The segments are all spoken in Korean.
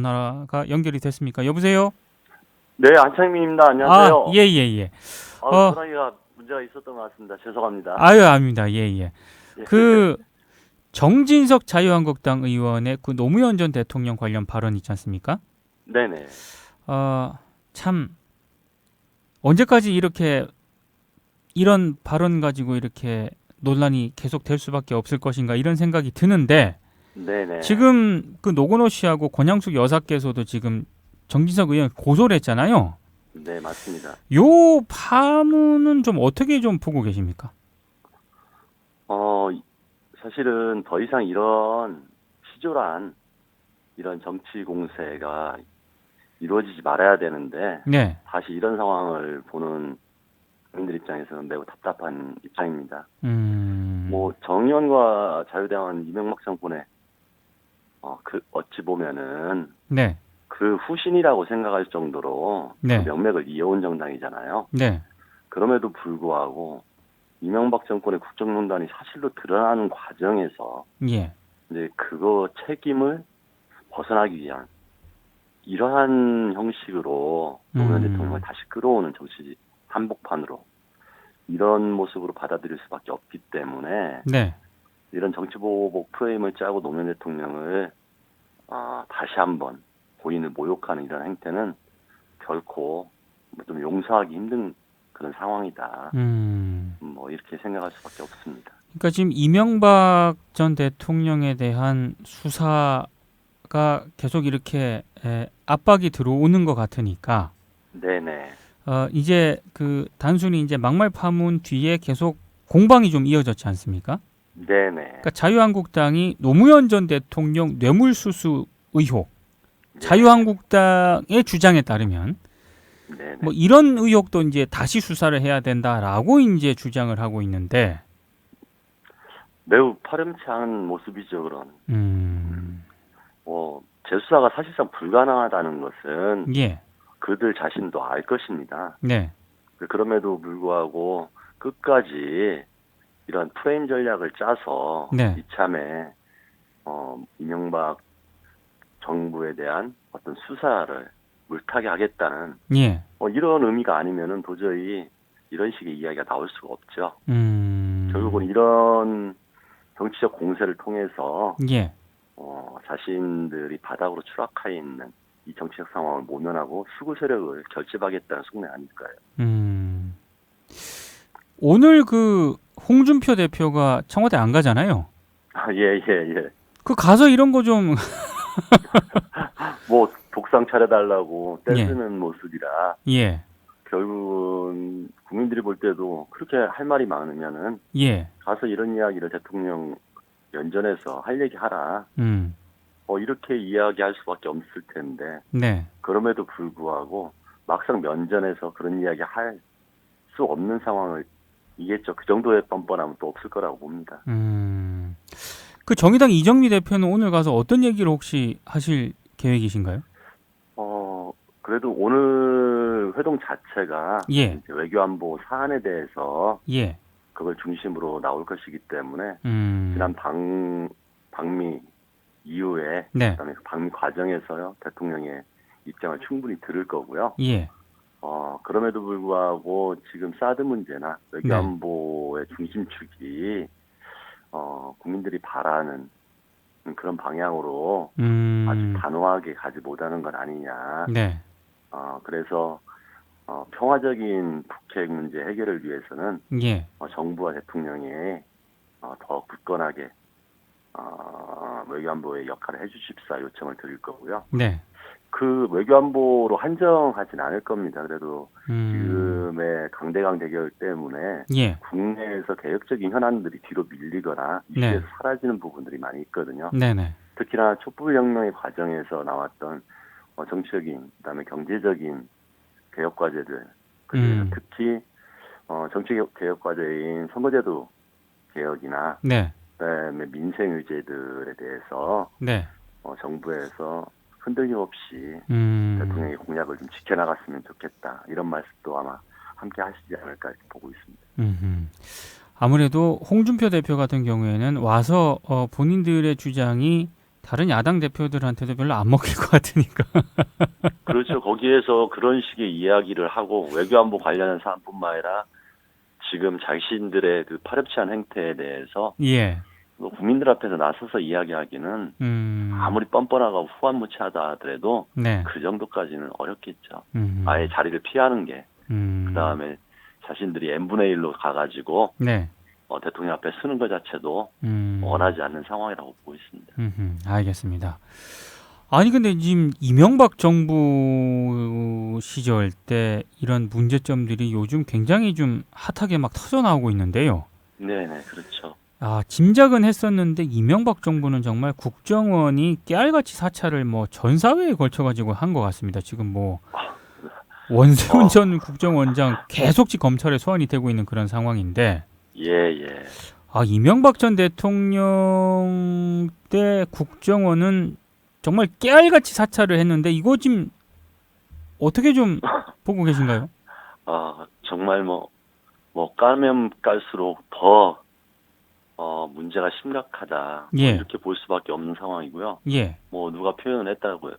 전화가 연결이 됐습니까? 여보세요? 네, 안창민입니다. 안녕하세요. 아, 예, 예, 예. 전화기가 문제가 있었던 것 같습니다. 죄송합니다. 아유, 압니다. 예, 예. 예, 그 정진석 자유한국당 의원의 그 노무현 전 대통령 관련 발언 있지 않습니까? 네네. 참 언제까지 이렇게 이런 발언 가지고 이렇게 논란이 계속 될 수밖에 없을 것인가 이런 생각이 드는데 네네. 지금 그 노건호 씨하고 권양숙 여사께서도 지금 정진석 의원 고소를 했잖아요. 네, 맞습니다. 요 파문은 좀 어떻게 좀 보고 계십니까? 어, 사실은 더 이상 이런 치졸한 이런 정치 공세가 이루어지지 말아야 되는데, 네. 다시 이런 상황을 보는 국민들 입장에서는 매우 답답한 입장입니다. 뭐, 정의원과 자유대항은 이명박 정권의, 어찌 보면은, 네. 그 후신이라고 생각할 정도로 네. 그 명맥을 이어온 정당이잖아요. 네. 그럼에도 불구하고 이명박 정권의 국정농단이 사실로 드러나는 과정에서 예. 이제 그거 책임을 벗어나기 위한 이러한 형식으로 노무현 대통령을 다시 끌어오는 정치 한복판으로 이런 모습으로 받아들일 수밖에 없기 때문에 네. 이런 정치보복 프레임을 짜고 노무현 대통령을 다시 한번 고인을 모욕하는 이런 행태는 결코 좀 용서하기 힘든 그런 상황이다. 뭐 이렇게 생각할 수밖에 없습니다. 그러니까 지금 이명박 전 대통령에 대한 수사가 계속 이렇게 압박이 들어오는 것 같으니까 네네. 이제 그 단순히 이제 막말 파문 뒤에 계속 공방이 좀 이어졌지 않습니까? 네네. 그러니까 자유한국당이 노무현 전 대통령 뇌물수수 의혹, 네. 자유한국당의 주장에 따르면 네네. 뭐 이런 의혹도 이제 다시 수사를 해야 된다라고 이제 주장을 하고 있는데 매우 파렴치 않은 모습이죠, 그런. 재수사가 사실상 불가능하다는 것은 예. 그들 자신도 알 것입니다. 네. 그럼에도 불구하고 끝까지 이런 프레임 전략을 짜서 네. 이참에 이명박 정부에 대한 어떤 수사를 물타기 하겠다는 예. 이런 의미가 아니면은 도저히 이런 식의 이야기가 나올 수가 없죠. 결국은 이런 정치적 공세를 통해서 예. 자신들이 바닥으로 추락해 있는 이 정치적 상황을 모면하고 수구 세력을 결집하겠다는 숙매 아닐까요? 오늘 그 홍준표 대표가 청와대 안 가잖아요. 예. 그 가서 이런 거 좀 뭐 독상 차려달라고 예. 떼쓰는 모습이라 예. 결국은 국민들이 볼 때도 그렇게 할 말이 많으면은 예. 가서 이런 이야기를 대통령 연전에서 할 얘기 하라. 이렇게 이야기할 수밖에 없을 텐데. 네. 그럼에도 불구하고 막상 면전에서 그런 이야기 할 수 없는 상황을 이겠죠. 그 정도의 뻔뻔함은 또 없을 거라고 봅니다. 그 정의당 이정미 대표는 오늘 가서 어떤 얘기를 혹시 하실 계획이신가요? 그래도 오늘 회동 자체가 예. 이제 외교안보 사안에 대해서 예. 그걸 중심으로 나올 것이기 때문에 지난 방미 이후에 네. 그다음에 그 방미 과정에서요 대통령의 입장을 충분히 들을 거고요. 예. 그럼에도 불구하고 지금 사드 문제나 외교안보의 중심축이 국민들이 바라는 그런 방향으로 아주 단호하게 가지 못하는 건 아니냐. 네. 그래서 평화적인 북핵 문제 해결을 위해서는 예. 정부와 대통령이 더 굳건하게 외교안보의 역할을 해주십사 요청을 드릴 거고요. 네. 그 외교안보로 한정하진 않을 겁니다. 그래도 지금의 강대강 대결 때문에 예. 국내에서 개혁적인 현안들이 뒤로 밀리거나 이슈에서 네. 사라지는 부분들이 많이 있거든요. 네네. 특히나 촛불혁명의 과정에서 나왔던 정치적인 그다음에 경제적인 개혁 과제들 그중에서 특히 정치개혁 과제인 선거제도 개혁이나 네. 그다음에 민생 의제들에 대해서 네. 정부에서 흔들림 없이 대통령의 공약을 좀 지켜나갔으면 좋겠다. 이런 말씀도 아마 함께 하시지 않을까 이렇게 보고 있습니다. 아무래도 홍준표 대표 같은 경우에는 와서 본인들의 주장이 다른 야당 대표들한테도 별로 안 먹힐 것 같으니까. 그렇죠. 거기에서 그런 식의 이야기를 하고 외교안보 관련한 사안뿐만 아니라 지금 자신들의 그 파렴치한 행태에 대해서 예. 국민들 앞에서 나서서 이야기하기는 아무리 뻔뻔하고 후한무치하다 하더라도 네. 그 정도까지는 어렵겠죠. 아예 자리를 피하는 게 그다음에 자신들이 n분의 1로 가가지고 네. 대통령 앞에 서는 것 자체도 원하지 않는 상황이라고 보고 있습니다. 알겠습니다. 아니 근데 지금 이명박 정부 시절 때 이런 문제점들이 요즘 굉장히 좀 핫하게 막 터져 나오고 있는데요. 네네, 그렇죠. 짐작은 했었는데 이명박 정부는 정말 국정원이 깨알같이 사찰을 뭐 전 사회에 걸쳐 가지고 한 것 같습니다. 지금 뭐 원세훈 전 국정원장 계속직 검찰에 소환이 되고 있는 그런 상황인데 예. 이명박 전 대통령 때 국정원은 정말 깨알같이 사찰을 했는데 이거 지금 어떻게 좀 보고 계신가요? 정말 까면 깔수록 더 문제가 심각하다. 예. 이렇게 볼 수밖에 없는 상황이고요. 예. 누가 표현을 했더라고요.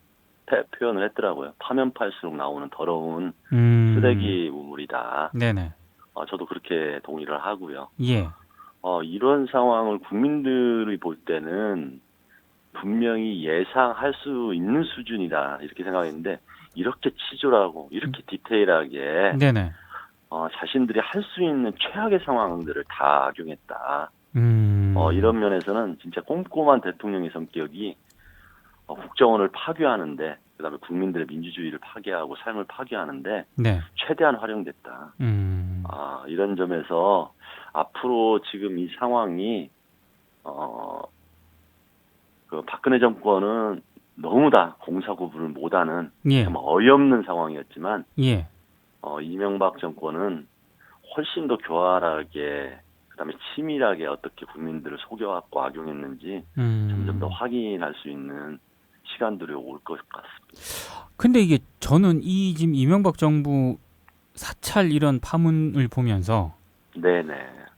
파면 팔수록 나오는 더러운 쓰레기 우물이다. 네네. 저도 그렇게 동의를 하고요. 예. 이런 상황을 국민들이 볼 때는 분명히 예상할 수 있는 수준이다 이렇게 생각했는데 이렇게 치졸하고 이렇게 디테일하게 네네. 자신들이 할 수 있는 최악의 상황들을 다 악용했다. 이런 면에서는 진짜 꼼꼼한 대통령의 성격이 국정원을 파괴하는데 그다음에 국민들의 민주주의를 파괴하고 삶을 파괴하는데 네. 최대한 활용됐다. 이런 점에서 앞으로 지금 이 상황이 그 박근혜 정권은 너무 다 공사구분을 못하는 예. 참 어이없는 상황이었지만 예. 이명박 정권은 훨씬 더 교활하게 그다음에 치밀하게 어떻게 국민들을 속여갖고 악용했는지 점점 더 확인할 수 있는 시간들이 올 것 같습니다. 근데 이게 저는 이 지금 이명박 정부 사찰 이런 파문을 보면서 네네.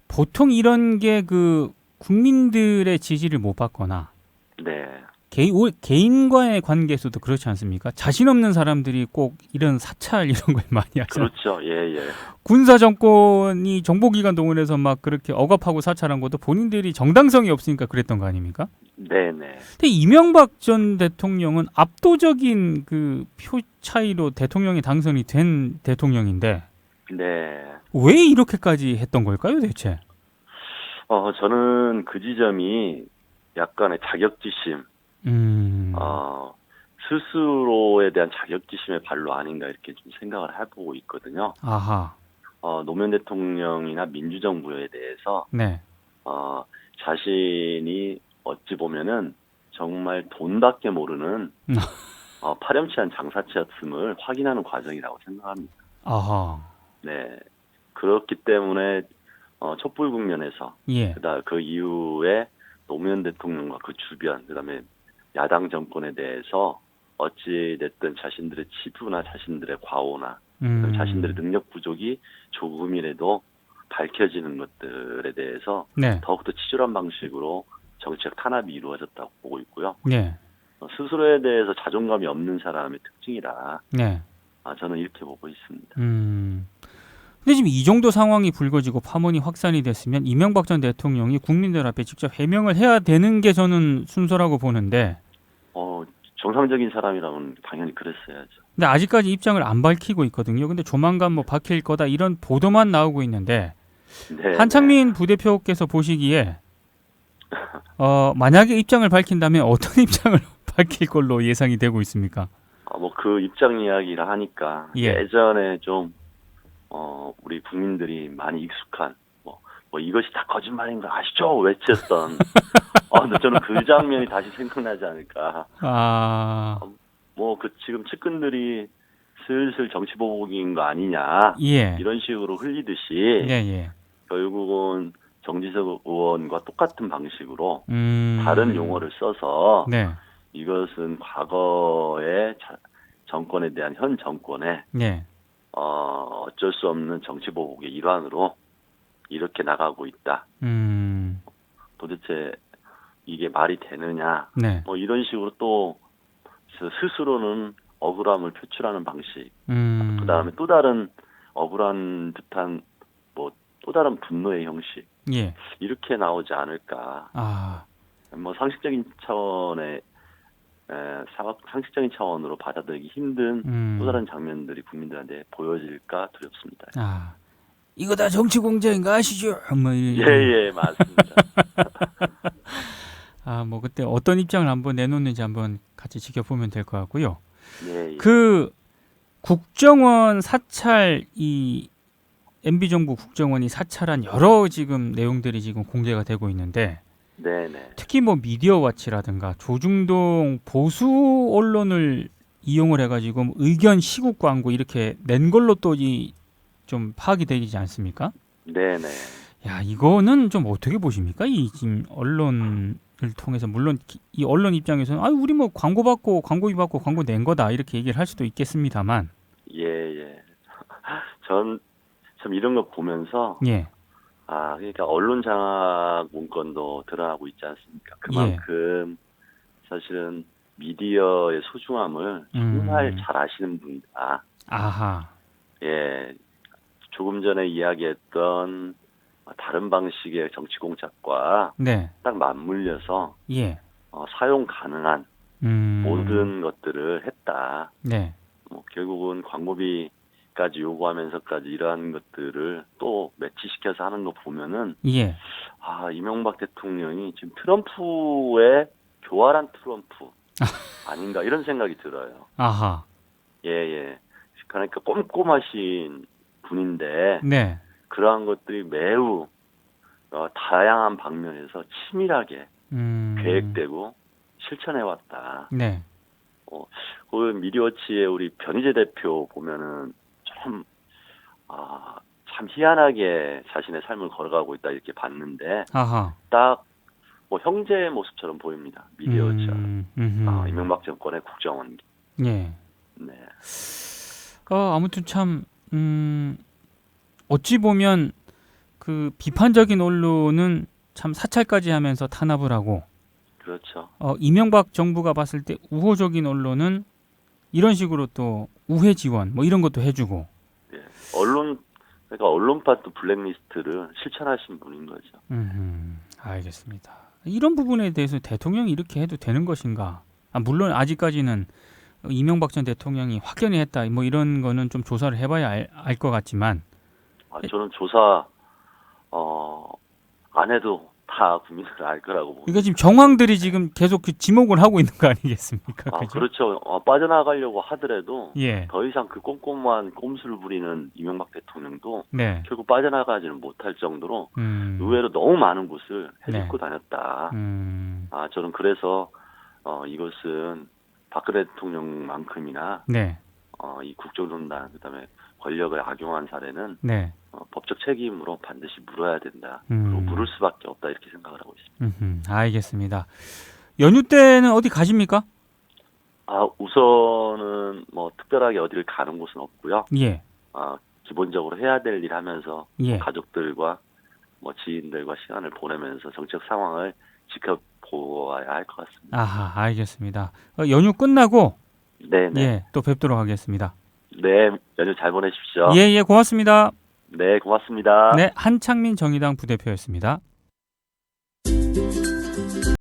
보통 이런 게 그 국민들의 지지를 못 받거나 네. 개인과의 관계에서도 그렇지 않습니까? 자신 없는 사람들이 꼭 이런 사찰 이런 걸 많이 하잖아요. 그렇죠. 예. 군사 정권이 정보기관 동원해서 막 그렇게 억압하고 사찰한 것도 본인들이 정당성이 없으니까 그랬던 거 아닙니까? 네네. 근데 이명박 전 대통령은 압도적인 그 표 차이로 대통령이 당선이 된 대통령인데 네. 왜 이렇게까지 했던 걸까요, 대체? 저는 그 지점이 약간의 자격지심, 스스로에 대한 자격지심의 발로 아닌가 이렇게 좀 생각을 해보고 있거든요. 아하. 노무현 대통령이나 민주정부에 대해서 네. 자신이 어찌 보면은 정말 돈밖에 모르는 파렴치한 장사치였음을 확인하는 과정이라고 생각합니다. 아하. 네. 그렇기 때문에 촛불 국면에서 예. 그 이후에 노무현 대통령과 그 주변 그다음에 야당 정권에 대해서 어찌 됐든 자신들의 치부나 자신들의 과오나 자신들의 능력 부족이 조금이라도 밝혀지는 것들에 대해서 네. 더욱더 치졸한 방식으로 정치적 탄압이 이루어졌다고 보고 있고요. 네. 스스로에 대해서 자존감이 없는 사람의 특징이라 네. 저는 이렇게 보고 있습니다. 근데 지금 이 정도 상황이 불거지고 파문이 확산이 됐으면 이명박 전 대통령이 국민들 앞에 직접 해명을 해야 되는 게 저는 순서라고 보는데 정상적인 사람이라면 당연히 그랬어야죠. 근데 아직까지 입장을 안 밝히고 있거든요. 근데 조만간 뭐 밝힐 거다 이런 보도만 나오고 있는데 네, 한창민 부대표께서 보시기에 만약에 입장을 밝힌다면 어떤 입장을 밝힐 걸로 예상이 되고 있습니까? 그 입장 이야기를 하니까 예전에 좀 우리 국민들이 많이 익숙한 이것이 다 거짓말인 거 아시죠? 외쳤던 근데 저는 그 장면이 다시 생각나지 않을까. 지금 측근들이 슬슬 정치 보복인 거 아니냐. 이런 식으로 흘리듯이 결국은 정지석 의원과 똑같은 방식으로 다른 용어를 써서 이것은 과거의 정권에 대한 현 정권의 어쩔 수 없는 정치 보복의 일환으로 이렇게 나가고 있다. 도대체 이게 말이 되느냐, 네. 뭐 이런 식으로 또 스스로는 억울함을 표출하는 방식, 그 다음에 또 다른 억울한 듯한 뭐 또 다른 분노의 형식, 예. 이렇게 나오지 않을까. 아, 뭐 상식적인 차원의 상식적인 차원으로 받아들이기 힘든 또 다른 장면들이 국민들한테 보여질까 두렵습니다. 아, 이거 다 정치 공작인 거 아시죠? 뭐 예, 맞습니다. 아, 뭐 그때 어떤 입장을 한번 내놓는지 한번 같이 지켜보면 될 것 같고요. 예. 그 국정원 사찰 이 MB 정부 국정원이 사찰한 여러 지금 내용들이 지금 공개가 되고 있는데 네네. 특히 뭐 미디어와치라든가 조중동 보수 언론을 이용을 해가지고 의견 시국 광고 이렇게 낸 걸로 또 이 좀 파악이 되지 않습니까? 네네. 야, 이거는 좀 어떻게 보십니까? 이 지금 언론을 통해서 물론 이 언론 입장에서는 아, 우리 뭐 광고 받고 광고비 받고 광고 낸 거다 이렇게 얘기를 할 수도 있겠습니다만, 예. 전 참 이런 거 보면서 예, 그러니까 언론 장악 문건도 드러나고 있지 않습니까? 그만큼 사실은 미디어의 소중함을 정말 잘 아시는 분이다. 아하, 예, 조금 전에 이야기했던 다른 방식의 정치 공작과 네, 딱 맞물려서 예, 사용 가능한 모든 것들을 했다. 네, 뭐 결국은 광고비까지 요구하면서까지 이러한 것들을 또 매치시켜서 하는 거 보면은 예, 이명박 대통령이 지금 트럼프의 교활한 트럼프 아닌가 이런 생각이 들어요. 아하, 예. 그러니까 꼼꼼하신 분인데 네, 그러한 것들이 매우 다양한 방면에서 치밀하게 계획되고 실천해왔다. 네, 그 미디어워치의 우리 변희재 대표 보면은 참 희한하게 자신의 삶을 걸어가고 있다 이렇게 봤는데 아하, 딱 뭐 형제의 모습처럼 보입니다. 미디어처럼. 이명박 정권의 국정원. 예. 네. 아무튼 참 어찌 보면 그 비판적인 언론은 참 사찰까지 하면서 탄압을 하고, 그렇죠. 이명박 정부가 봤을 때 우호적인 언론은 이런 식으로 또 우회 지원 뭐 이런 것도 해주고. 예. 그러니까 언론파 또 블랙리스트를 실천하신 분인 거죠. 알겠습니다. 이런 부분에 대해서 대통령이 이렇게 해도 되는 것인가? 물론 아직까지는 이명박 전 대통령이 확연히 했다 뭐 이런 거는 좀 조사를 해봐야 알 것 같지만 저는 조사 안 해도 다 국민들 알 거라고 봅니다. 그러니까 지금 정황들이 지금 계속 그 지목을 하고 있는 거 아니겠습니까? 그죠? 그렇죠. 빠져나가려고 하더라도 예. 더 이상 그 꼼꼼한 꼼수를 부리는 이명박 대통령도 네. 결국 빠져나가지는 못할 정도로 의외로 너무 많은 곳을 헤집고 다녔다. 저는 그래서 이것은 박근혜 대통령만큼이나 네. 이 국정농단 그다음에 권력을 악용한 사례는 네. 법적 책임으로 반드시 물어야 된다. 그리고 물을 수밖에 없다 이렇게 생각을 하고 있습니다. 알겠습니다. 연휴 때는 어디 가십니까? 우선은 뭐 특별하게 어디를 가는 곳은 없고요. 예. 기본적으로 해야 될 일 하면서 예. 가족들과 뭐 지인들과 시간을 보내면서 정책 상황을 지켜보아야 할 것 같습니다. 아하, 알겠습니다. 연휴 끝나고 네네. 예, 또 뵙도록 하겠습니다. 네, 연휴 잘 보내십시오. 예, 고맙습니다. 네, 고맙습니다. 네, 한창민 정의당 부대표였습니다.